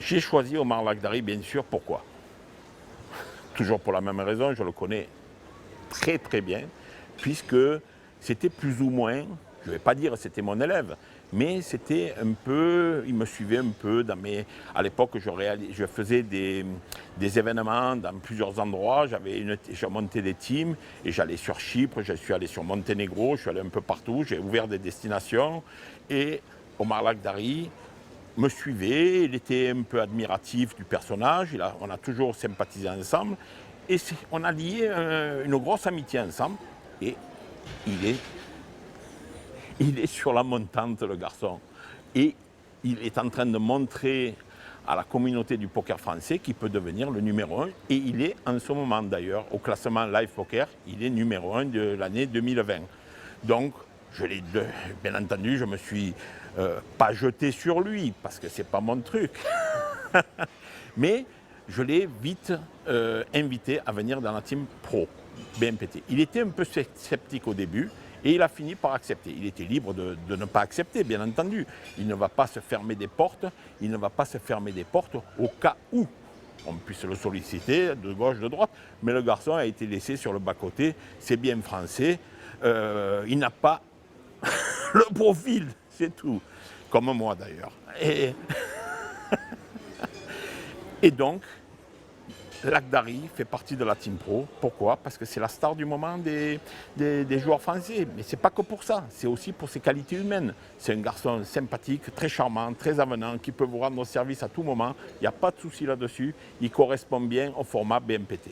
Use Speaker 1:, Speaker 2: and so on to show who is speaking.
Speaker 1: J'ai choisi Omar Lakhdari, bien sûr, pourquoi? Toujours pour la même raison, je le connais très très bien, puisque c'était plus ou moins, je ne vais pas dire que c'était mon élève, mais c'était un peu, il me suivait un peu dans mes... À l'époque, je faisais des événements dans plusieurs endroits, je montais des teams et j'allais sur Chypre, je suis allé sur Monténégro, je suis allé un peu partout, j'ai ouvert des destinations et Omar Lakhdari me suivait, il était un peu admiratif du personnage, on a toujours sympathisé ensemble et on a lié une grosse amitié ensemble et il est il est sur la montante, le garçon. Et il est en train de montrer à la communauté du poker français qu'il peut devenir le numéro 1. Et il est en ce moment d'ailleurs, au classement Live Poker, il est numéro 1 de l'année 2020. Donc, bien entendu, je me suis pas jeté sur lui, parce que c'est pas mon truc. Mais je l'ai vite invité à venir dans la team pro BMPT. Il était un peu sceptique au début et il a fini par accepter. Il était libre de ne pas accepter, bien entendu. Il ne va pas se fermer des portes, il ne va pas se fermer des portes au cas où on puisse le solliciter de gauche, de droite. Mais le garçon a été laissé sur le bas-côté, c'est bien français. Il n'a pas le profil, c'est tout. Comme moi d'ailleurs. Et donc, Lakhdari fait partie de la Team Pro. Pourquoi? Parce que c'est la star du moment des joueurs français. Mais ce n'est pas que pour ça, c'est aussi pour ses qualités humaines. C'est un garçon sympathique, très charmant, très avenant, qui peut vous rendre service à tout moment. Il n'y a pas de souci là-dessus. Il correspond bien au format BMPT.